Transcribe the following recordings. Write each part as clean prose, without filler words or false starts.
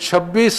26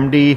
MD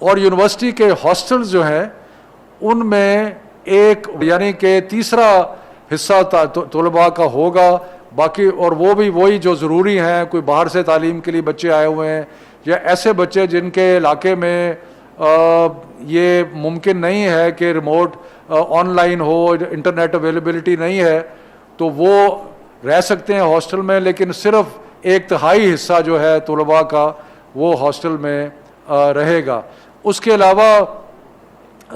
اور university کے hostels جو ہیں ان میں ایک یعنی کہ تیسرا حصہ طلباء کا ہوگا، باقی اور وہ بھی وہی جو ضروری ہیں، کوئی باہر سے تعلیم کے لیے بچے آئے ہوئے ہیں یا ایسے بچے جن کے علاقے میں یہ ممکن نہیں ہے کہ remote on line who, internet availability نہیں ہے، تو وہ رہ سکتے ہیں ہاسٹل میں، لیکن صرف 1/3 حصہ جو ہے طلباء کا وہ ہاسٹل میں رہے گا۔ اس کے علاوہ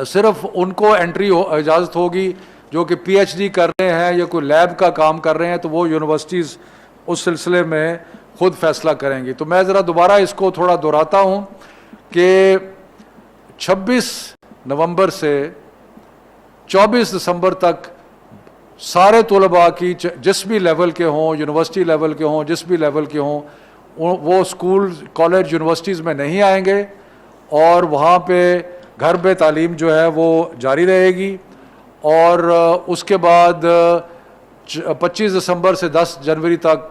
صرف ان کو انٹری اجازت ہوگی جو کہ پی ایچ ڈی کر رہے ہیں یا کوئی لیب کا کام کر رہے ہیں، تو وہ یونیورسٹیز اس سلسلے میں خود فیصلہ کریں گی۔ تو میں ذرا دوبارہ اس کو تھوڑا دہراتا ہوں کہ 26 نومبر سے 24 دسمبر تک سارے طلباء کی جس بھی لیول کے ہوں، یونیورسٹی لیول کے ہوں، جس بھی لیول کے ہوں، وہ اسکول کالج یونیورسٹیز میں نہیں آئیں گے اور وہاں پہ گھر پہ تعلیم جو ہے وہ جاری رہے گی۔ اور اس کے بعد 25 دسمبر سے 10 جنوری تک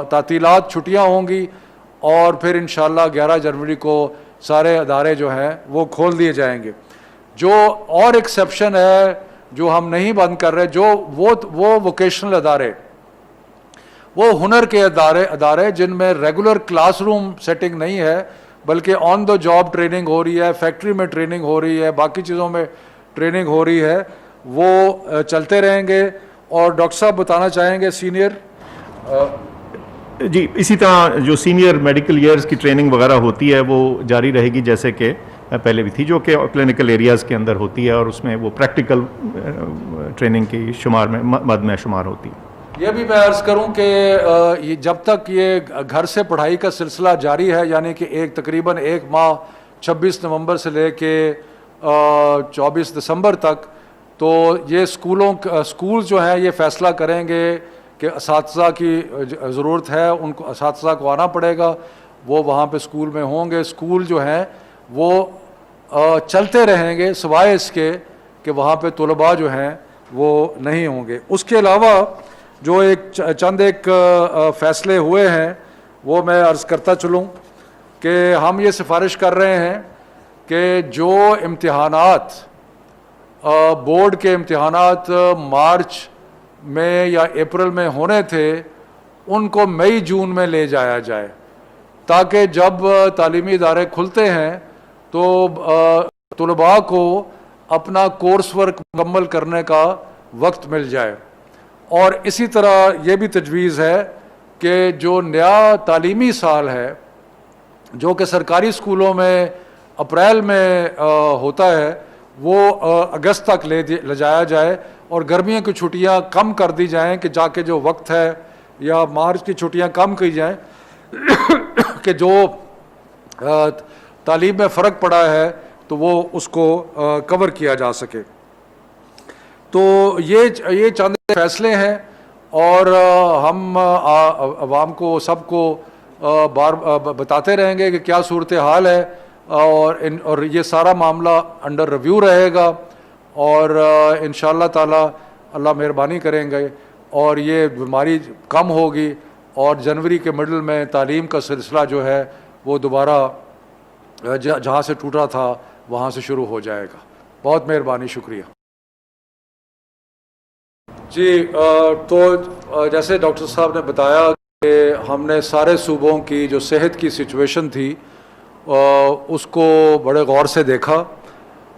تعطیلات چھٹیاں ہوں گی، اور پھر انشاءاللہ 11 جنوری کو سارے ادارے جو ہیں وہ کھول دیے جائیں گے۔ جو اور ایکسیپشن ہے جو ہم نہیں بند کر رہے، جو وہ ووکیشنل ادارے، وہ ہنر کے ادارے جن میں ریگولر کلاس روم سیٹنگ نہیں ہے بلکہ آن دا جاب ٹریننگ ہو رہی ہے، فیکٹری میں ٹریننگ ہو رہی ہے، باقی چیزوں میں ٹریننگ ہو رہی ہے، وہ چلتے رہیں گے۔ اور ڈاکٹر صاحب بتانا چاہیں گے سینئر؟ جی، اسی طرح جو سینئر میڈیکل ایئرز کی ٹریننگ وغیرہ ہوتی ہے وہ جاری رہے گی جیسے کہ پہلے بھی تھی، جو کہ کلینکل ایریاز کے اندر ہوتی ہے، اور اس میں وہ پریکٹیکل ٹریننگ کی شمار میں مد میں شمار ہوتی ہے۔ یہ بھی میں عرض کروں کہ جب تک یہ گھر سے پڑھائی کا سلسلہ جاری ہے، یعنی کہ تقریباً 1 ماہ 26 نومبر سے لے کے 24 دسمبر تک، تو یہ اسکول جو ہیں یہ فیصلہ کریں گے کہ اساتذہ کی ضرورت ہے، ان کو اساتذہ کو آنا پڑے گا، وہ وہاں پہ اسکول میں ہوں گے۔ اسکول جو ہیں وہ چلتے رہیں گے سوائے اس کے کہ وہاں پہ طلباء جو ہیں وہ نہیں ہوں گے۔ اس کے علاوہ جو چند فیصلے ہوئے ہیں وہ میں عرض کرتا چلوں کہ ہم یہ سفارش کر رہے ہیں کہ جو امتحانات بورڈ کے امتحانات مارچ میں یا اپریل میں ہونے تھے ان کو مئی جون میں لے جایا جائے، تاکہ جب تعلیمی ادارے کھلتے ہیں تو طلباء کو اپنا کورس ورک مکمل کرنے کا وقت مل جائے۔ اور اسی طرح یہ بھی تجویز ہے کہ جو نیا تعلیمی سال ہے جو کہ سرکاری اسکولوں میں اپریل میں ہوتا ہے، وہ اگست تک لے جایا جائے، اور گرمیوں کی چھٹیاں کم کر دی جائیں کہ جا کے جو وقت ہے، یا مارچ کی چھٹیاں کم کی جائیں کہ جو تعلیم میں فرق پڑا ہے تو وہ اس کو کور کیا جا سکے۔ تو یہ چند فیصلے ہیں، اور ہم عوام کو سب کو بار بتاتے رہیں گے کہ کیا صورتحال ہے، اور یہ سارا معاملہ انڈر ریویو رہے گا، اور انشاءاللہ تعالی اللہ مہربانی کریں گے اور یہ بیماری کم ہوگی، اور جنوری کے مڈل میں تعلیم کا سلسلہ جو ہے وہ دوبارہ جہاں سے ٹوٹا تھا وہاں سے شروع ہو جائے گا۔ بہت مہربانی، شکریہ۔ جی، تو جیسے ڈاکٹر صاحب نے بتایا کہ ہم نے سارے صوبوں کی جو صحت کی سچویشن تھی اس کو بڑے غور سے دیکھا،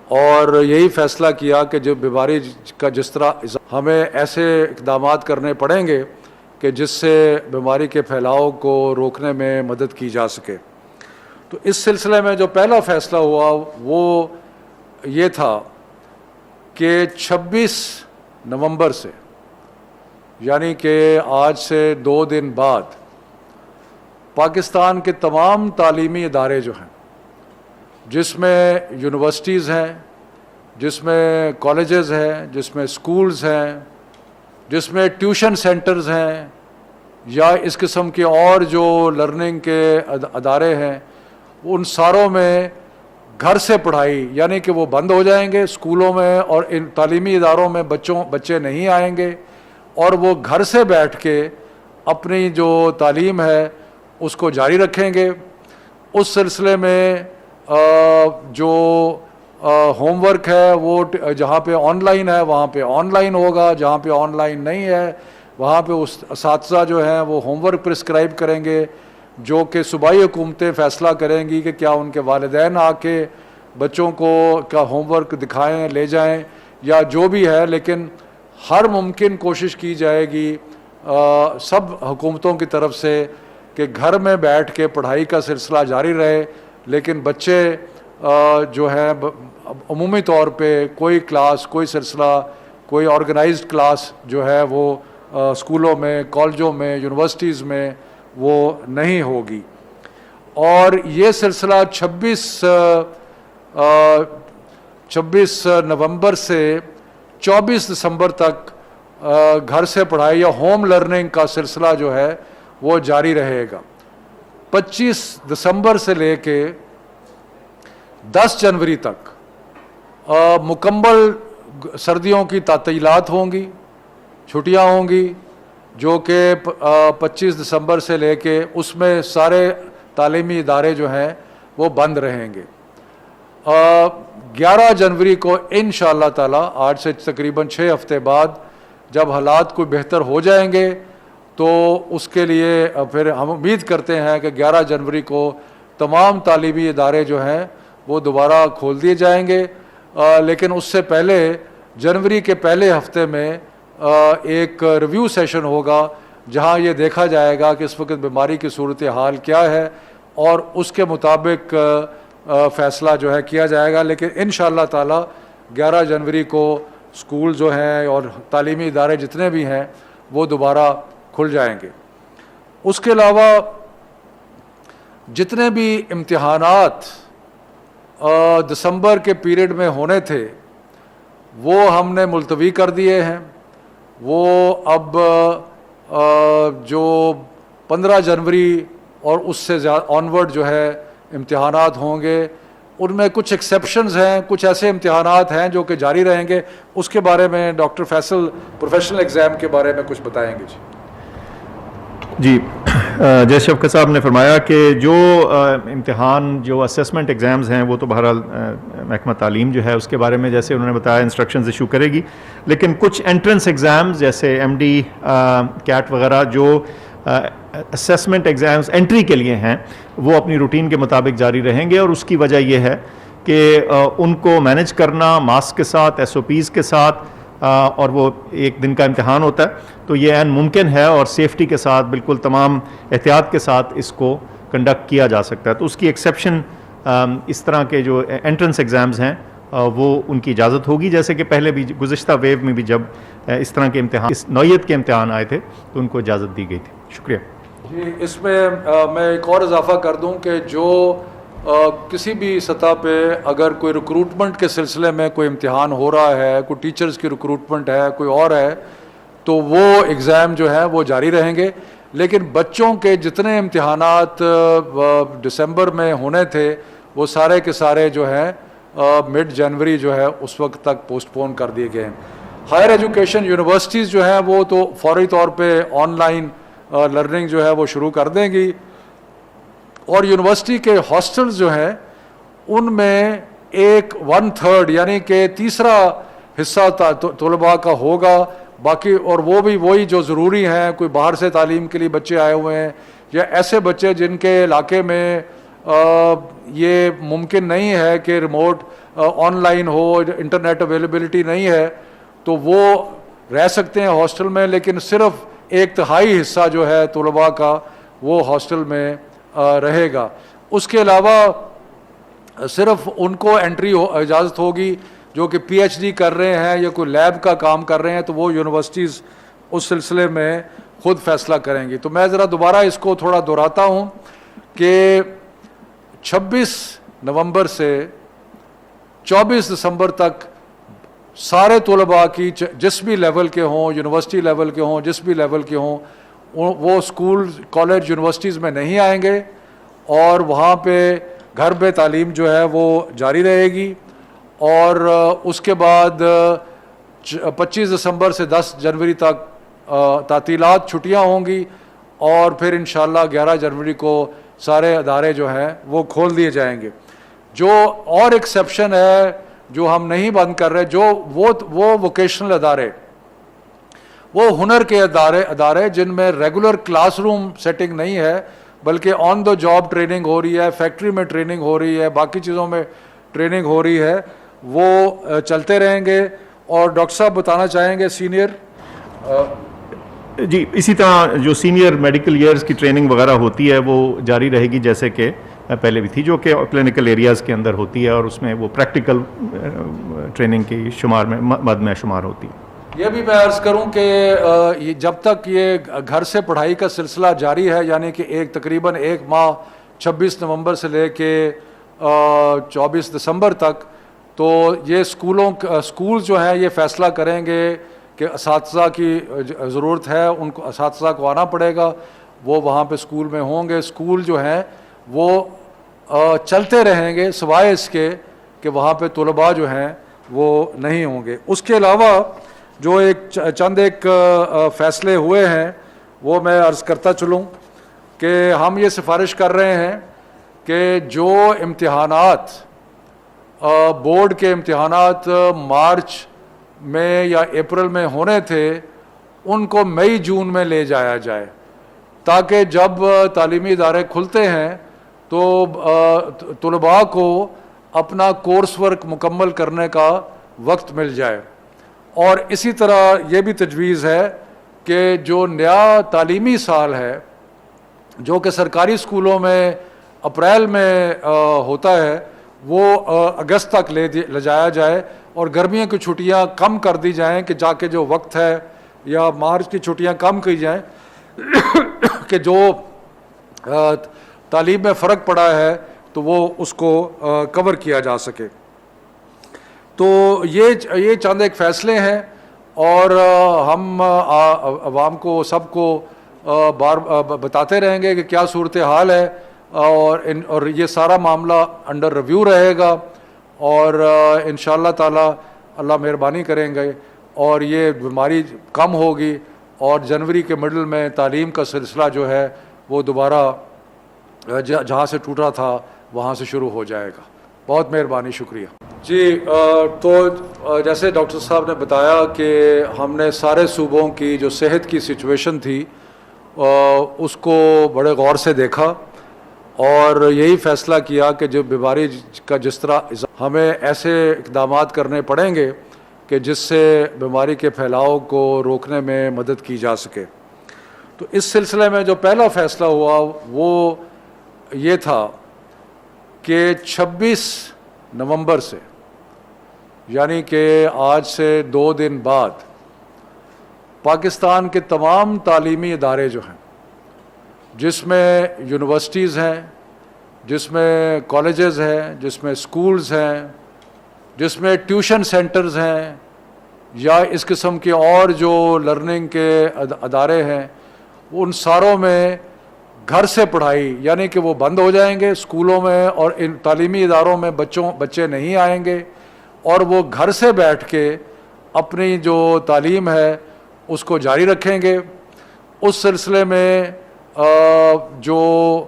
اور یہی فیصلہ کیا کہ جو بیماری کا جس طرح ہمیں ایسے اقدامات کرنے پڑیں گے کہ جس سے بیماری کے پھیلاؤ کو روکنے میں مدد کی جا سکے۔ تو اس سلسلے میں جو پہلا فیصلہ ہوا وہ یہ تھا کہ 26 نومبر سے، یعنی کہ آج سے 2 دن بعد، پاکستان کے تمام تعلیمی ادارے جو ہیں، جس میں یونیورسٹیز ہیں، جس میں کالجز ہیں، جس میں سکولز ہیں، جس میں ٹیوشن سینٹرز ہیں، یا اس قسم کے اور جو لرننگ کے ادارے ہیں، ان ساروں میں گھر سے پڑھائی یعنی کہ وہ بند ہو جائیں گے۔ اسکولوں میں اور ان تعلیمی اداروں میں بچے نہیں آئیں گے، اور وہ گھر سے بیٹھ کے اپنی جو تعلیم ہے اس کو جاری رکھیں گے۔ اس سلسلے میں جو ہوم ورک ہے وہ جہاں پہ آن لائن ہے وہاں پہ آن لائن ہوگا، جہاں پہ آن لائن نہیں ہے وہاں پہ اساتذہ جو ہیں وہ ہوم ورک پرسکرائب کریں گے، جو کہ صوبائی حکومتیں فیصلہ کریں گی کہ کیا ان کے والدین آ کے بچوں کو کیا ہوم ورک دکھائیں، لے جائیں یا جو بھی ہے، لیکن ہر ممکن کوشش کی جائے گی سب حکومتوں کی طرف سے کہ گھر میں بیٹھ کے پڑھائی کا سلسلہ جاری رہے، لیکن بچے جو ہے عمومی طور پہ کوئی کلاس، کوئی سلسلہ، کوئی آرگنائزڈ کلاس جو ہے وہ اسکولوں میں، کالجوں میں، یونیورسٹیز میں وہ نہیں ہوگی۔ اور یہ سلسلہ 26 نومبر سے 24 دسمبر تک گھر سے پڑھائی یا ہوم لرننگ کا سلسلہ جو ہے وہ جاری رہے گا۔ 25 دسمبر سے لے کے 10 جنوری تک مکمل سردیوں کی تعطیلات ہوں گی، چھٹیاں ہوں گی، جو کہ 25 دسمبر سے لے کے اس میں سارے تعلیمی ادارے جو ہیں وہ بند رہیں گے۔ 11 جنوری کو انشاءاللہ تعالی، آج سے تقریباً 6 ہفتے بعد جب حالات کوئی بہتر ہو جائیں گے تو اس کے لیے پھر ہم امید کرتے ہیں کہ 11 جنوری کو تمام تعلیمی ادارے جو ہیں وہ دوبارہ کھول دیے جائیں گے، لیکن اس سے پہلے جنوری کے پہلے ہفتے میں ایک ریویو سیشن ہوگا جہاں یہ دیکھا جائے گا کہ اس وقت بیماری کی صورتحال کیا ہے اور اس کے مطابق فیصلہ جو ہے کیا جائے گا، لیکن انشاءاللہ تعالی 11 جنوری کو اسکول جو ہیں اور تعلیمی ادارے جتنے بھی ہیں وہ دوبارہ کھل جائیں گے۔ اس کے علاوہ جتنے بھی امتحانات دسمبر کے پیریڈ میں ہونے تھے وہ ہم نے ملتوی کر دیے ہیں۔ وہ اب جو 15 جنوری اور اس سے آنورڈ جو ہے امتحانات ہوں گے، ان میں کچھ ایکسیپشنز ہیں، کچھ ایسے امتحانات ہیں جو کہ جاری رہیں گے۔ اس کے بارے میں ڈاکٹر فیصل پروفیشنل ایگزام کے بارے میں کچھ بتائیں گے۔ جی جیسے شفقت صاحب نے فرمایا کہ جو امتحان جو اسیسمنٹ ایگزامز ہیں وہ تو بہرحال محکمہ تعلیم جو ہے اس کے بارے میں جیسے انہوں نے بتایا انسٹرکشنز ایشو کرے گی، لیکن کچھ انٹرنس ایگزامز جیسے ایم ڈی کیٹ وغیرہ جو اسیسمنٹ ایگزامز انٹری کے لیے ہیں وہ اپنی روٹین کے مطابق جاری رہیں گے، اور اس کی وجہ یہ ہے کہ ان کو مینج کرنا ماسک کے ساتھ، ایس او پیز کے ساتھ، اور وہ ایک دن کا امتحان ہوتا ہے تو یہ عین ممکن ہے اور سیفٹی کے ساتھ بالکل تمام احتیاط کے ساتھ اس کو کنڈکٹ کیا جا سکتا ہے۔ تو اس کی ایکسیپشن اس طرح کے جو انٹرنس ایگزامز ہیں وہ ان کی اجازت ہوگی، جیسے کہ پہلے بھی گزشتہ ویو میں بھی جب اس طرح کے امتحان، اس نوعیت کے امتحان آئے تھے تو ان کو اجازت دی گئی تھی۔ شکریہ جی، اس میں میں ایک اور اضافہ کر دوں کہ جو کسی بھی سطح پہ اگر کوئی ریکروٹمنٹ کے سلسلے میں کوئی امتحان ہو رہا ہے، کوئی ٹیچرز کی ریکروٹمنٹ ہے، کوئی اور ہے، تو وہ ایگزام جو ہے وہ جاری رہیں گے، لیکن بچوں کے جتنے امتحانات دسمبر میں ہونے تھے وہ سارے کے سارے جو ہیں مڈ جنوری جو ہے اس وقت تک پوسٹ پون کر دیے گئے ہیں۔ ہائر ایجوکیشن یونیورسٹیز جو ہیں وہ تو فوری طور پہ آن لائن لرننگ جو ہے وہ شروع کر دیں گی، اور یونیورسٹی کے ہاسٹلز جو ہیں ان میں 1/3 یعنی کہ تیسرا حصہ طلباء کا ہوگا، باقی اور وہ بھی وہی جو ضروری ہیں، کوئی باہر سے تعلیم کے لیے بچے آئے ہوئے ہیں یا ایسے بچے جن کے علاقے میں یہ ممکن نہیں ہے کہ remote on line who, internet availability نہیں ہے، تو وہ رہ سکتے ہیں ہاسٹل میں، لیکن صرف 1/3 حصہ جو ہے طلباء کا وہ ہاسٹل میں رہے گا۔ اس کے علاوہ صرف ان کو انٹری اجازت ہوگی جو کہ پی ایچ ڈی کر رہے ہیں یا کوئی لیب کا کام کر رہے ہیں، تو وہ یونیورسٹیز اس سلسلے میں خود فیصلہ کریں گی۔ تو میں ذرا دوبارہ اس کو تھوڑا دہراتا ہوں کہ 26 نومبر سے 24 دسمبر تک سارے طلباء کی جس بھی لیول کے ہوں، یونیورسٹی لیول کے ہوں، جس بھی لیول کے ہوں، وہ اسکول، کالج، یونیورسٹیز میں نہیں آئیں گے، اور وہاں پہ گھر پہ تعلیم جو ہے وہ جاری رہے گی۔ اور اس کے بعد 25 دسمبر سے 10 جنوری تک تعطیلات، چھٹیاں ہوں گی، اور پھر انشاءاللہ 11 جنوری کو سارے ادارے جو ہیں وہ کھول دیے جائیں گے۔ جو اور ایکسیپشن ہے جو ہم نہیں بند کر رہے، جو وہ ووکیشنل ادارے، وہ ہنر کے ادارے جن میں ریگولر کلاس روم سیٹنگ نہیں ہے بلکہ آن دا جاب ٹریننگ ہو رہی ہے، فیکٹری میں ٹریننگ ہو رہی ہے، باقی چیزوں میں ٹریننگ ہو رہی ہے، وہ چلتے رہیں گے. اور ڈاکٹر صاحب بتانا چاہیں گے سینئر. جی اسی طرح جو سینئر میڈیکل ایئرز کی ٹریننگ وغیرہ ہوتی ہے وہ جاری رہے گی جیسے کہ پہلے بھی تھی، جو کہ کلینکل ایریاز کے اندر ہوتی ہے اور اس میں وہ پریکٹیکل ٹریننگ کی شمار میں مد میں شمار ہوتی ہے. یہ بھی میں عرض کروں کہ جب تک یہ گھر سے پڑھائی کا سلسلہ جاری ہے، یعنی کہ تقریباً 1 ماہ 26 نومبر سے لے کے 24 دسمبر تک، تو یہ اسکول جو ہیں یہ فیصلہ کریں گے کہ اساتذہ کی ضرورت ہے، ان کو اساتذہ کو آنا پڑے گا، وہ وہاں پہ اسکول میں ہوں گے. اسکول جو ہیں وہ چلتے رہیں گے سوائے اس کے کہ وہاں پہ طلباء جو ہیں وہ نہیں ہوں گے. اس کے علاوہ جو چند فیصلے ہوئے ہیں وہ میں عرض کرتا چلوں کہ ہم یہ سفارش کر رہے ہیں کہ جو امتحانات بورڈ کے امتحانات مارچ میں یا اپریل میں ہونے تھے ان کو مئی جون میں لے جایا جائے، تاکہ جب تعلیمی ادارے کھلتے ہیں تو طلباء کو اپنا کورس ورک مکمل کرنے کا وقت مل جائے. اور اسی طرح یہ بھی تجویز ہے کہ جو نیا تعلیمی سال ہے جو کہ سرکاری اسکولوں میں اپریل میں ہوتا ہے وہ اگست تک لے جایا جائے، اور گرمیوں کی چھٹیاں کم کر دی جائیں کہ جا کے جو وقت ہے، یا مارچ کی چھٹیاں کم کی جائیں کہ جو تعلیم میں فرق پڑا ہے تو وہ اس کو کور کیا جا سکے. تو یہ چند ایک فیصلے ہیں، اور ہم عوام کو سب کو بار بتاتے رہیں گے کہ کیا صورتحال ہے، اور یہ سارا معاملہ انڈر ریویو رہے گا، اور انشاءاللہ تعالی اللہ مہربانی کریں گے اور یہ بیماری کم ہوگی، اور جنوری کے مڈل میں تعلیم کا سلسلہ جو ہے وہ دوبارہ جہاں سے ٹوٹا تھا وہاں سے شروع ہو جائے گا. بہت مہربانی، شکریہ. جی تو جیسے ڈاکٹر صاحب نے بتایا کہ ہم نے سارے صوبوں کی جو صحت کی سچویشن تھی اس کو بڑے غور سے دیکھا، اور یہی فیصلہ کیا کہ جو بیماری کا جس طرح ہمیں ایسے اقدامات کرنے پڑیں گے کہ جس سے بیماری کے پھیلاؤ کو روکنے میں مدد کی جا سکے. تو اس سلسلے میں جو پہلا فیصلہ ہوا وہ یہ تھا کہ 26 نومبر سے، یعنی کہ آج سے 2 دن بعد، پاکستان کے تمام تعلیمی ادارے جو ہیں، جس میں یونیورسٹیز ہیں، جس میں کالجز ہیں، جس میں سکولز ہیں، جس میں ٹیوشن سینٹرز ہیں، یا اس قسم کے اور جو لرننگ کے ادارے ہیں، ان ساروں میں گھر سے پڑھائی، یعنی کہ وہ بند ہو جائیں گے. اسکولوں میں اور ان تعلیمی اداروں میں بچے نہیں آئیں گے، اور وہ گھر سے بیٹھ کے اپنی جو تعلیم ہے اس کو جاری رکھیں گے. اس سلسلے میں جو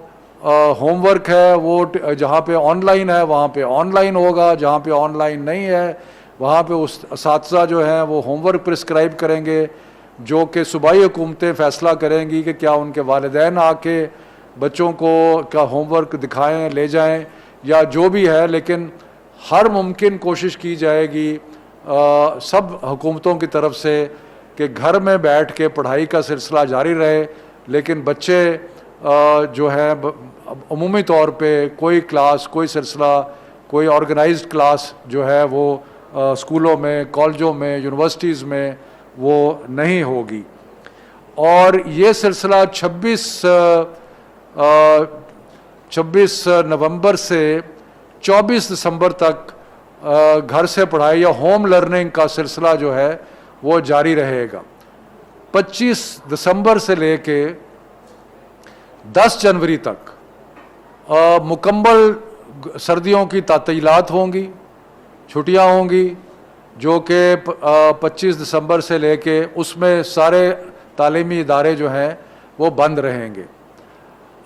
ہوم ورک ہے وہ جہاں پہ آن لائن ہے وہاں پہ آن لائن ہوگا، جہاں پہ آن لائن نہیں ہے وہاں پہ اساتذہ جو ہیں وہ ہوم ورک پرسکرائب کریں گے، جو کہ صوبائی حکومتیں فیصلہ کریں گی کہ کیا ان کے والدین آ کے بچوں کو کا ہوم ورک دکھائیں، لے جائیں، یا جو بھی ہے. لیکن ہر ممکن کوشش کی جائے گی سب حکومتوں کی طرف سے کہ گھر میں بیٹھ کے پڑھائی کا سلسلہ جاری رہے، لیکن بچے جو ہیں عمومی طور پہ کوئی کلاس، کوئی سلسلہ، کوئی آرگنائزڈ کلاس جو ہے وہ اسکولوں میں، کالجوں میں، یونیورسٹیز میں وہ نہیں ہوگی. اور یہ سلسلہ 26 نومبر سے 24 دسمبر تک گھر سے پڑھائی یا ہوم لرننگ کا سلسلہ جو ہے وہ جاری رہے گا. 25 دسمبر سے لے کے 10 جنوری تک مکمل سردیوں کی تعطیلات ہوں گی، چھٹیاں ہوں گی، جو کہ 25 دسمبر سے لے کے اس میں سارے تعلیمی ادارے جو ہیں وہ بند رہیں گے.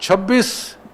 26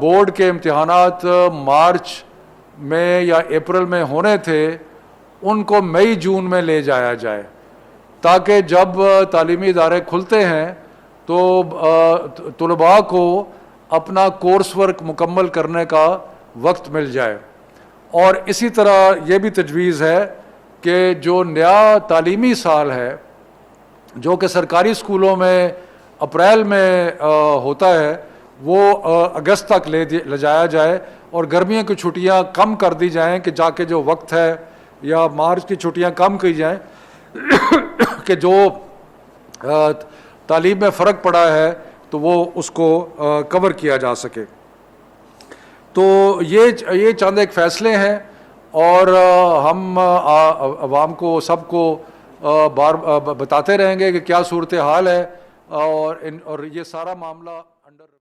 بورڈ کے امتحانات مارچ میں یا اپریل میں ہونے تھے ان کو مئی جون میں لے جایا جائے، تاکہ جب تعلیمی ادارے کھلتے ہیں تو طلباء کو اپنا کورس ورک مکمل کرنے کا وقت مل جائے۔ اور اسی طرح یہ بھی تجویز ہے کہ جو نیا تعلیمی سال ہے جو کہ سرکاری اسکولوں میں اپریل میں ہوتا ہے وہ اگست تک لے جایا جائے، اور گرمیوں کی چھٹیاں کم کر دی جائیں کہ جا کے جو وقت ہے، یا مارچ کی چھٹیاں کم کی جائیں کہ جو تعلیم میں فرق پڑا ہے تو وہ اس کو کور کیا جا سکے۔ تو یہ چند ایک فیصلے ہیں، اور ہم عوام کو سب کو بار بتاتے رہیں گے کہ کیا صورتحال ہے، اور یہ سارا معاملہ